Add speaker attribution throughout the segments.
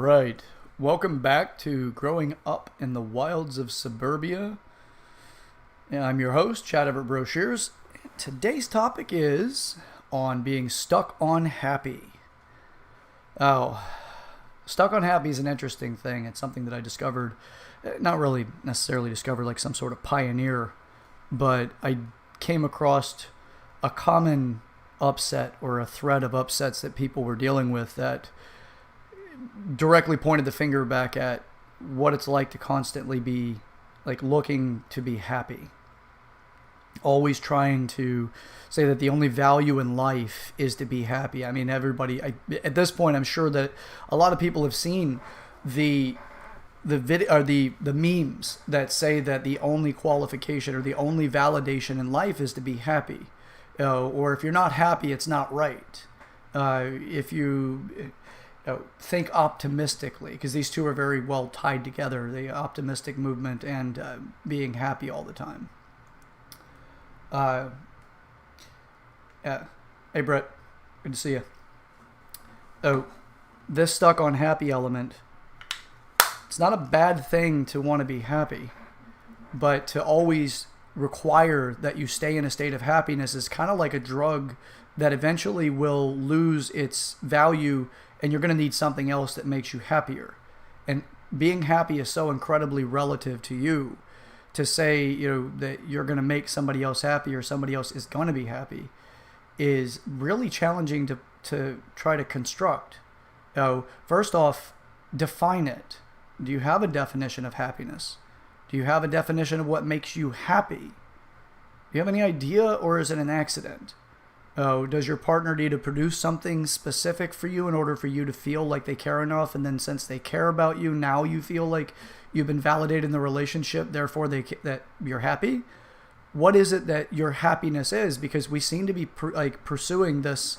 Speaker 1: right. Welcome back to Growing Up in the Wilds of Suburbia. I'm your host, Chad Everett Brochures. Today's topic is on being stuck on happy. Oh, stuck on happy is an interesting thing. It's something that I discovered, not really necessarily discovered like some sort of pioneer, but I came across a common upset or a thread of upsets that people were dealing with that directly pointed the finger back at what it's like to constantly be like looking to be happy. Always trying to say that the only value in life is to be happy. I mean, at this point, I'm sure that a lot of people have seen the video or the memes that say that the only qualification or the only validation in life is to be happy. Or if you're not happy, it's not right. If you think optimistically, because these two are very well tied together, the optimistic movement and being happy all the time. Yeah. Hey, Brett. Good to see you. Oh, this stuck on happy element. It's not a bad thing to want to be happy, but to always require that you stay in a state of happiness is kind of like a drug that eventually will lose its value, and you're going to need something else that makes you happier. And being happy is so incredibly relative to you. To say, that you're going to make somebody else happy or somebody else is going to be happy is really challenging to try to construct. First off, define it. Do you have a definition of happiness? Do you have a definition of what makes you happy? Do you have any idea, or is it an accident? Does your partner need to produce something specific for you in order for you to feel like they care enough? And then since they care about you, now you feel like you've been validated in the relationship, therefore that you're happy? What is it that your happiness is? Because we seem to be pursuing this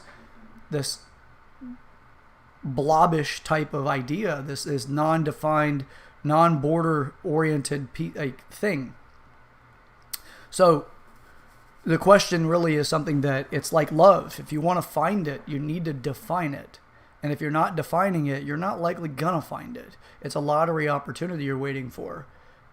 Speaker 1: blobbish type of idea, this non-defined, non-border oriented thing. So the question really is something that it's like love. If you want to find it, you need to define it. And if you're not defining it, you're not likely gonna find it. It's a lottery opportunity you're waiting for.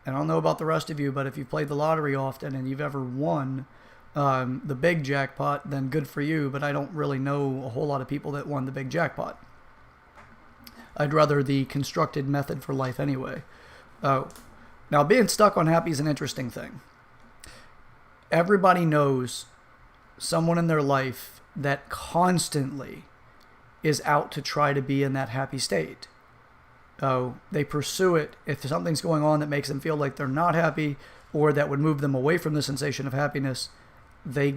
Speaker 1: And I don't know about the rest of you, but if you've played the lottery often and you've ever won the big jackpot, then good for you. But I don't really know a whole lot of people that won the big jackpot. I'd rather the constructed method for life anyway. Now, being stuck on happy is an interesting thing. Everybody knows someone in their life that constantly is out to try to be in that happy state. They pursue it. If something's going on that makes them feel like they're not happy or that would move them away from the sensation of happiness, they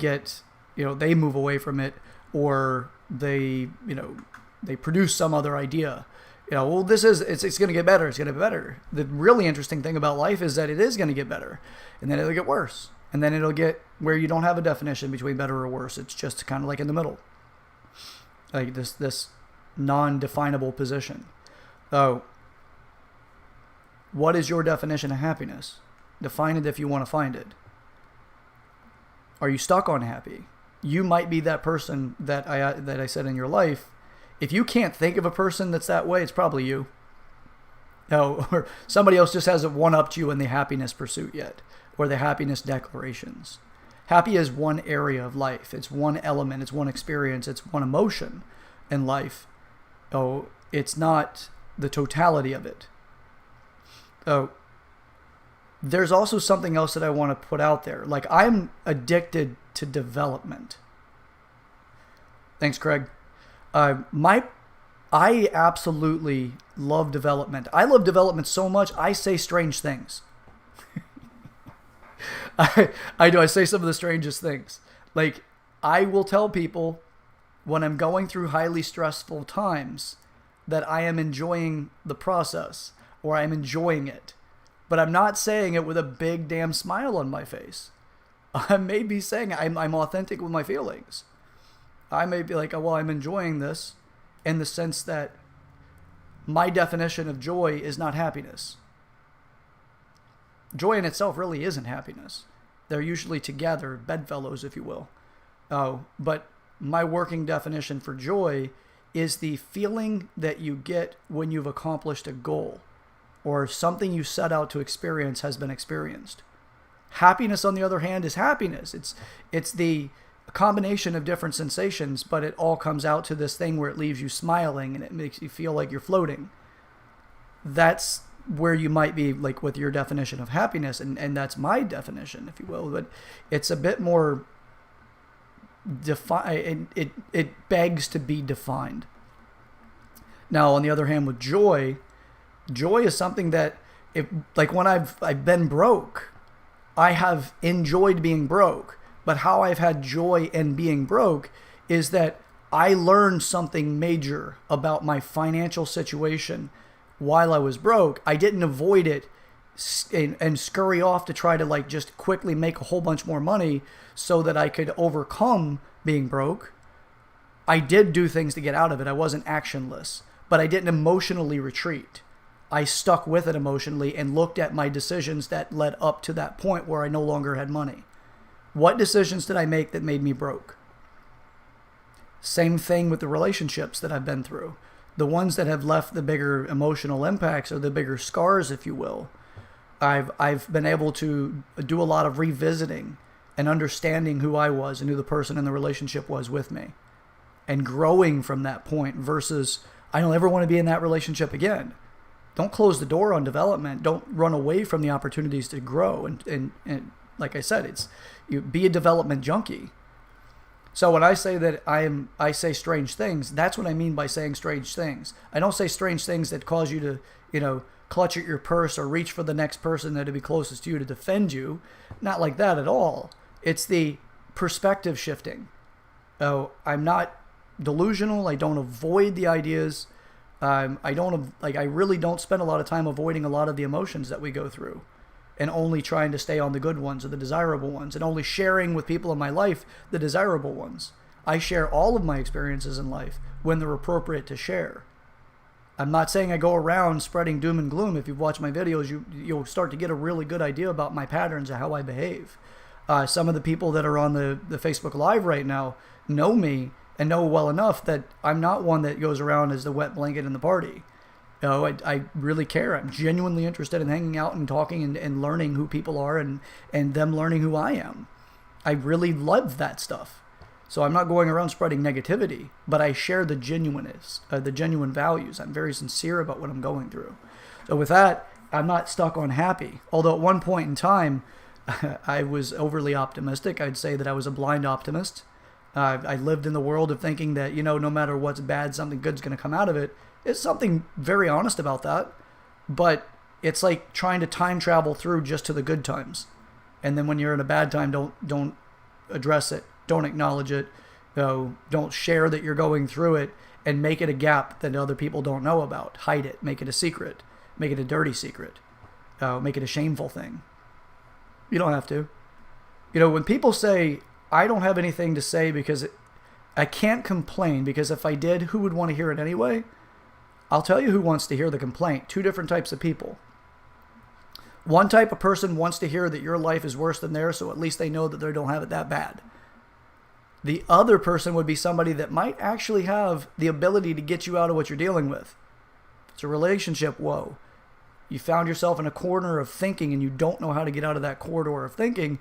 Speaker 1: move away from it, or they produce some other idea. It's going to get better. It's going to be better. The really interesting thing about life is that it is going to get better, and then it'll get worse. And then it'll get where you don't have a definition between better or worse. It's just kind of like in the middle. Like this non-definable position. What is your definition of happiness? Define it if you want to find it. Are you stuck on happy? You might be that person that I said in your life. If you can't think of a person that's that way, it's probably you. Or somebody else just hasn't one-upped you in the happiness pursuit yet, or the happiness declarations. Happy is one area of life. It's one element. It's one experience. It's one emotion in life. It's not the totality of it. There's also something else that I want to put out there. Like, I'm addicted to development. Thanks, Craig. I absolutely love development. I love development so much, I say strange things. I do. I say some of the strangest things. Like, I will tell people when I'm going through highly stressful times that I am enjoying the process, or I'm enjoying it. But I'm not saying it with a big damn smile on my face. I may be saying I'm authentic with my feelings. I may be like, oh, well, I'm enjoying this in the sense that my definition of joy is not happiness. Joy in itself really isn't happiness. They're usually together, bedfellows, if you will. But my working definition for joy is the feeling that you get when you've accomplished a goal or something you set out to experience has been experienced. Happiness, on the other hand, is happiness. It's the combination of different sensations, but it all comes out to this thing where it leaves you smiling and it makes you feel like you're floating. That's where you might be like with your definition of happiness, and that's my definition, if you will, but it's a bit more it begs to be defined. Now, on the other hand, with joy is something that, if like when I've been broke, I have enjoyed being broke, but how I've had joy in being broke is that I learned something major about my financial situation while I was broke. I didn't avoid it and scurry off to try to like just quickly make a whole bunch more money so that I could overcome being broke. I did do things to get out of it. I wasn't actionless, but I didn't emotionally retreat. I stuck with it emotionally and looked at my decisions that led up to that point where I no longer had money. What decisions did I make that made me broke? Same thing with the relationships that I've been through. The ones that have left the bigger emotional impacts or the bigger scars, if you will. I've been able to do a lot of revisiting and understanding who I was and who the person in the relationship was with me, and growing from that point versus I don't ever want to be in that relationship again. Don't close the door on development. Don't run away from the opportunities to grow. And like I said, you be a development junkie. So when I say that I say strange things, that's what I mean by saying strange things. I don't say strange things that cause you to, clutch at your purse or reach for the next person that'd be closest to you to defend you. Not like that at all. It's the perspective shifting. Oh, I'm not delusional. I don't avoid the ideas. I really don't spend a lot of time avoiding a lot of the emotions that we go through, and only trying to stay on the good ones or the desirable ones, and only sharing with people in my life the desirable ones. I share all of my experiences in life when they're appropriate to share. I'm not saying I go around spreading doom and gloom. If you've watched my videos, you'll start to get a really good idea about my patterns and how I behave. Some of the people that are on the Facebook Live right now know me and know well enough that I'm not one that goes around as the wet blanket in the party. I really care. I'm genuinely interested in hanging out and talking and learning who people are and them learning who I am. I really love that stuff. So I'm not going around spreading negativity, but I share the genuineness, the genuine values. I'm very sincere about what I'm going through. So with that, I'm not stuck on happy. Although at one point in time, I was overly optimistic. I'd say that I was a blind optimist. I lived in the world of thinking that, no matter what's bad, something good's going to come out of it. It's something very honest about that, but it's like trying to time travel through just to the good times. And then when you're in a bad time, don't address it. Don't acknowledge it. Don't share that you're going through it and make it a gap that other people don't know about. Hide it. Make it a secret. Make it a dirty secret. Make it a shameful thing. You don't have to. When people say, I don't have anything to say because I can't complain, because if I did, who would want to hear it anyway? I'll tell you who wants to hear the complaint. Two different types of people. One type of person wants to hear that your life is worse than theirs, so at least they know that they don't have it that bad. The other person would be somebody that might actually have the ability to get you out of what you're dealing with. It's a relationship woe. You found yourself in a corner of thinking and you don't know how to get out of that corridor of thinking.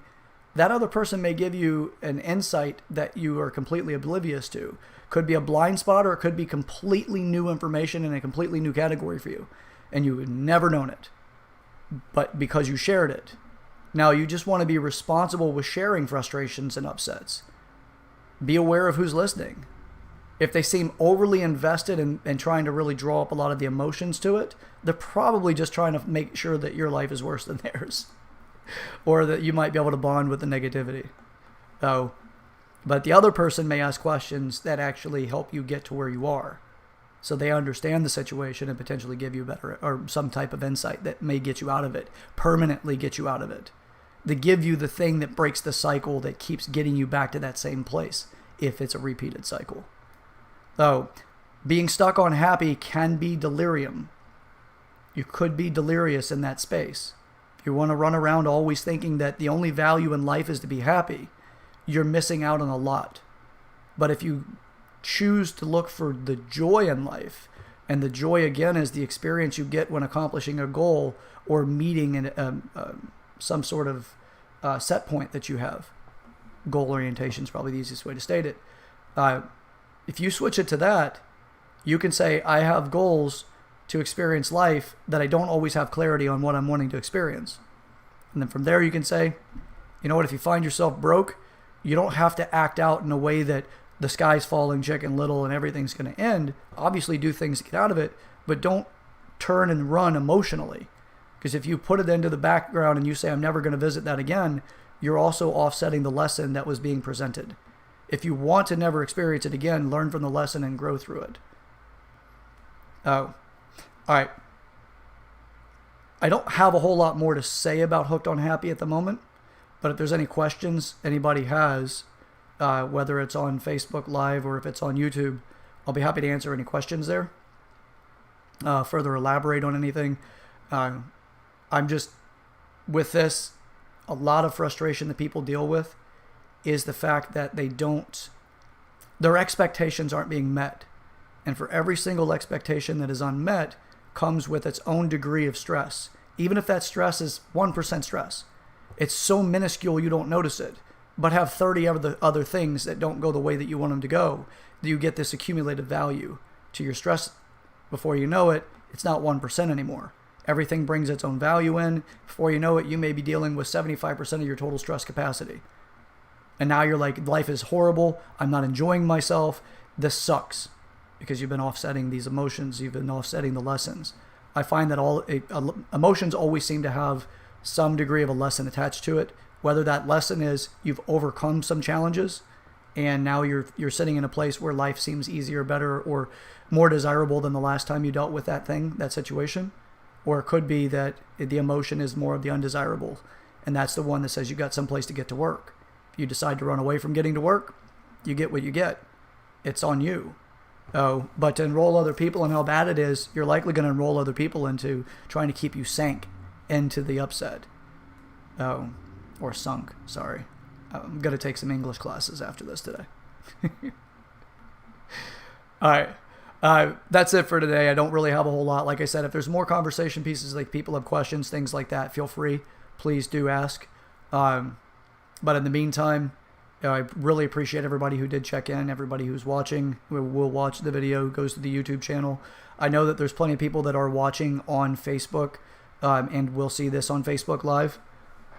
Speaker 1: That other person may give you an insight that you are completely oblivious to. Could be a blind spot, or it could be completely new information in a completely new category for you. And you would never known it. But because you shared it. Now you just want to be responsible with sharing frustrations and upsets. Be aware of who's listening. If they seem overly invested in trying to really draw up a lot of the emotions to it, they're probably just trying to make sure that your life is worse than theirs. Or that you might be able to bond with the negativity. But the other person may ask questions that actually help you get to where you are. So they understand the situation and potentially give you better or some type of insight that may get you out of it, permanently get you out of it. They give you the thing that breaks the cycle that keeps getting you back to that same place if it's a repeated cycle. So being stuck on happy can be delirium. You could be delirious in that space. If you want to run around always thinking that the only value in life is to be happy, you're missing out on a lot. But if you choose to look for the joy in life, and the joy again is the experience you get when accomplishing a goal or meeting some sort of set point that you have. Goal orientation is probably the easiest way to state it. If you switch it to that, you can say, I have goals to experience life that I don't always have clarity on what I'm wanting to experience. And then from there you can say, you know what, if you find yourself broke, you don't have to act out in a way that the sky's falling, Chicken Little, and everything's going to end. Obviously do things to get out of it, but don't turn and run emotionally. Because if you put it into the background and you say, I'm never going to visit that again, you're also offsetting the lesson that was being presented. If you want to never experience it again, learn from the lesson and grow through it. Oh, all right. I don't have a whole lot more to say about Hooked on Happy at the moment, but if there's any questions anybody has, whether it's on Facebook Live or if it's on YouTube, I'll be happy to answer any questions there. Further elaborate on anything. I'm just, with this, a lot of frustration that people deal with is the fact that their expectations aren't being met. And for every single expectation that is unmet comes with its own degree of stress. Even if that stress is 1% stress, it's so minuscule you don't notice it, but have 30 other things that don't go the way that you want them to go, that you get this accumulated value to your stress. Before you know it, it's not 1% anymore. Everything brings its own value in. Before you know it, you may be dealing with 75% of your total stress capacity. And now you're like, life is horrible. I'm not enjoying myself. This sucks. Because you've been offsetting these emotions. You've been offsetting the lessons. I find that emotions always seem to have some degree of a lesson attached to it. Whether that lesson is you've overcome some challenges and now you're sitting in a place where life seems easier, better, or more desirable than the last time you dealt with that thing, that situation. Or it could be that the emotion is more of the undesirable, and that's the one that says you got someplace to get to work. If you decide to run away from getting to work, you get what you get. It's on you. But to enroll other people in how bad it is, you're likely going to enroll other people into trying to keep you sank into the upset. Or sunk, sorry. I'm going to take some English classes after this today. All right. That's it for today. I don't really have a whole lot. Like I said, if there's more conversation pieces, like people have questions, things like that, feel free. Please do ask. But in the meantime, I really appreciate everybody who did check in, everybody who's watching, who will watch the video, goes to the YouTube channel. I know that there's plenty of people that are watching on Facebook and will see this on Facebook Live.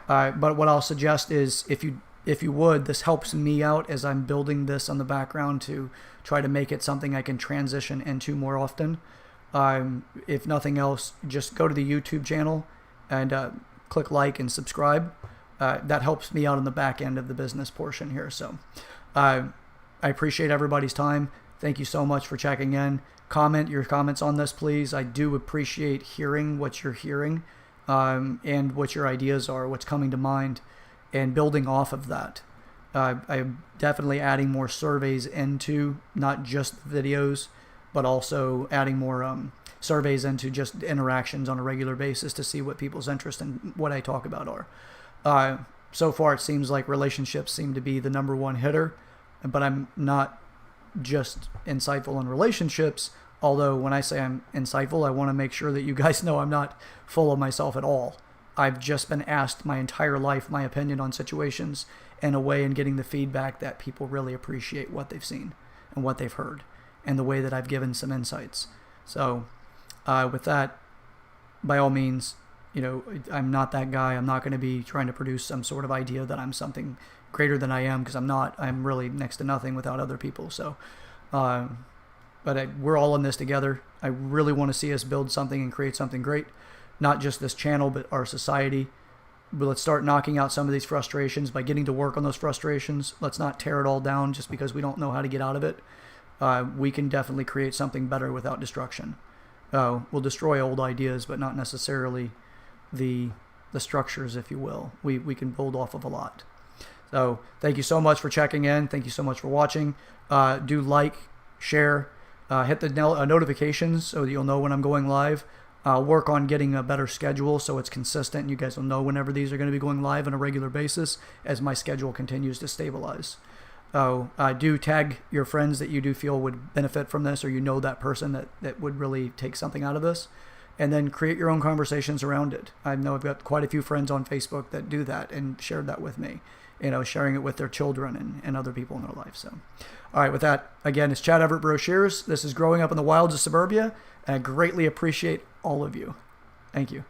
Speaker 1: But what I'll suggest is if you would, this helps me out as I'm building this on the background to try to make it something I can transition into more often. If nothing else, just go to the YouTube channel and click like and subscribe. That helps me out on the back end of the business portion here. So I appreciate everybody's time. Thank you so much for checking in. Comment your comments on this, please. I do appreciate hearing what you're hearing and what your ideas are, what's coming to mind, and building off of that. I'm definitely adding more surveys into not just videos, but also adding more surveys into just interactions on a regular basis to see what people's interest in what I talk about are. So far, it seems like relationships seem to be the number one hitter, but I'm not just insightful in relationships. Although when I say I'm insightful, I want to make sure that you guys know I'm not full of myself at all. I've just been asked my entire life my opinion on situations in a way and getting the feedback that people really appreciate what they've seen and what they've heard and the way that I've given some insights. So with that, by all means, I'm not that guy. I'm not going to be trying to produce some sort of idea that I'm something greater than I am, because I'm not. I'm really next to nothing without other people. So, we're all in this together. I really want to see us build something and create something great. Not just this channel, but our society. But let's start knocking out some of these frustrations by getting to work on those frustrations. Let's not tear it all down just because we don't know how to get out of it. We can definitely create something better without destruction. We'll destroy old ideas, but not necessarily the structures, if you will. We can build off of a lot. So thank you so much for checking in. Thank you so much for watching. Do like, share, hit the notifications so that you'll know when I'm going live. I'll work on getting a better schedule so it's consistent. You guys will know whenever these are going to be going live on a regular basis as my schedule continues to stabilize. do tag your friends that you do feel would benefit from this, or you know that person that would really take something out of this, and then create your own conversations around it. I know I've got quite a few friends on Facebook that do that and shared that with me, sharing it with their children and other people in their life. So, all right, with that, again, it's Chad Everett Brochures. This is Growing Up in the Wilds of Suburbia, and I greatly appreciate all of you. Thank you.